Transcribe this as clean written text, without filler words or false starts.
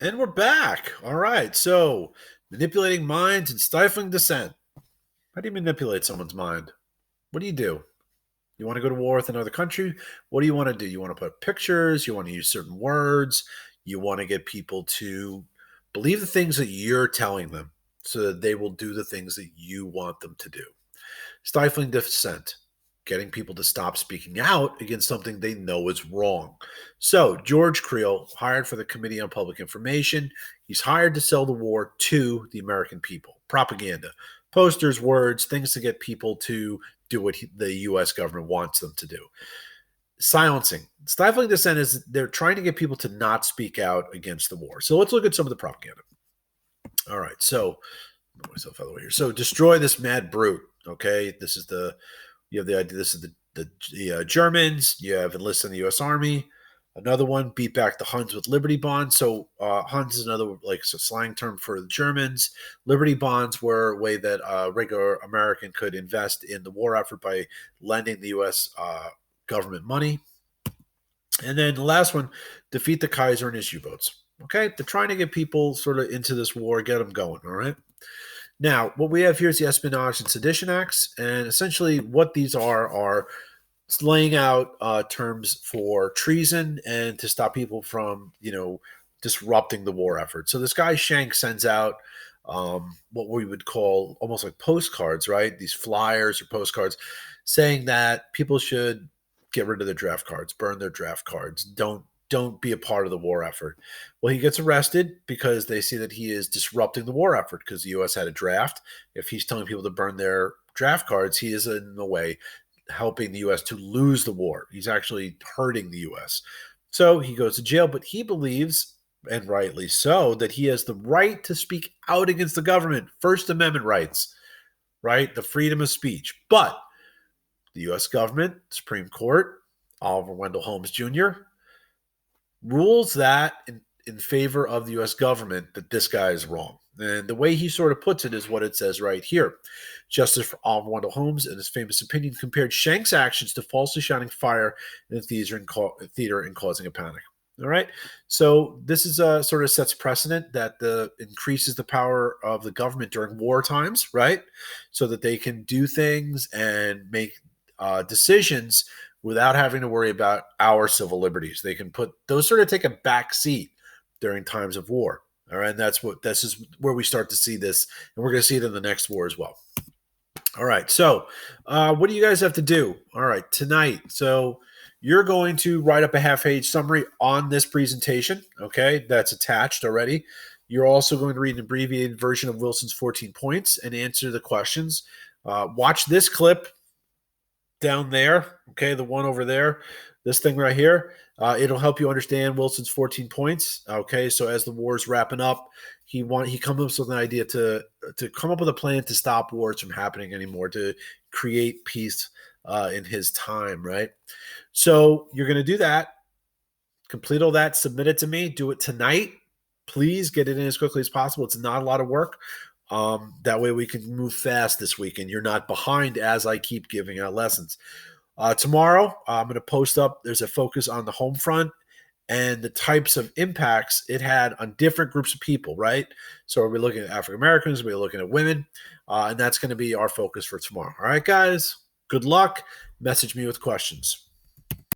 And we're back. All right. So, manipulating minds and stifling dissent. How do you manipulate someone's mind? What do you do? You want to go to war with another country? What do you want to do? You want to put pictures? You want to use certain words? You want to get people to believe the things that you're telling them so that they will do the things that you want them to do. Stifling dissent, getting people to stop speaking out against something they know is wrong. So, George Creel, hired for the Committee on Public Information, he's hired to sell the war to the American people. Propaganda, posters, words, things to get people to do what the U.S. government wants them to do. Silencing. Stifling dissent is they're trying to get people to not speak out against the war. So let's look at some of the propaganda. All right, so put myself out of the way here. So destroy this mad brute. Okay, this is the you have the idea. This is the Germans. You have enlisted in the U.S. Army. Another one, beat back the Huns with Liberty bonds. So Huns is another slang term for the Germans. Liberty bonds were a way that a regular American could invest in the war effort by lending the U.S. Government money. And then the last one, defeat the Kaiser and his U-boats. Okay, they're trying to get people sort of into this war, get them going. All right. Now, what we have here is the Espionage and Sedition Acts, and essentially what these are laying out terms for treason and to stop people from, disrupting the war effort. So this guy Shank sends out what we would call almost like postcards, right? These flyers or postcards saying that people should get rid of their draft cards, burn their draft cards, don't be a part of the war effort. Well, he gets arrested because they see that he is disrupting the war effort because the U.S. had a draft. If he's telling people to burn their draft cards, he is in a way helping the U.S. to lose the war. He's actually hurting the U.S. So he goes to jail, but he believes, and rightly so, that he has the right to speak out against the government, First Amendment rights, right? The freedom of speech. But the U.S. government, Supreme Court, Oliver Wendell Holmes Jr., rules that in favor of the U.S. government that this guy is wrong. And the way he sort of puts it is what it says right here. Justice for Oliver Wendell Holmes, in his famous opinion, compared Shank's actions to falsely shining fire in the theater and causing a panic. All right. So this is sort of sets precedent that increases the power of the government during war times, right? So that they can do things and make decisions without having to worry about our civil liberties. They can put those sort of take a back seat during times of war. All right. And this is where we start to see this. And we're going to see it in the next war as well. All right. So what do you guys have to do? All right. Tonight. So you're going to write up a half-page summary on this presentation. Okay. That's attached already. You're also going to read an abbreviated version of Wilson's 14 points and answer the questions. Watch this clip down there, okay, the one over there, this thing right here. It'll help you understand Wilson's 14 points. Okay, so as the war is wrapping up, he comes up with an idea to come up with a plan to stop wars from happening anymore, to create peace in his time, right? So you're going to do that, complete all that, submit it to me, do it tonight. Please get it in as quickly as possible. It's not a lot of work. That way we can move fast this week and you're not behind as I keep giving out lessons. Tomorrow, I'm going to post up, there's a focus on the home front and the types of impacts it had on different groups of people, right? So we're looking at African Americans, we're looking at women, and that's going to be our focus for tomorrow. All right, guys, good luck. Message me with questions.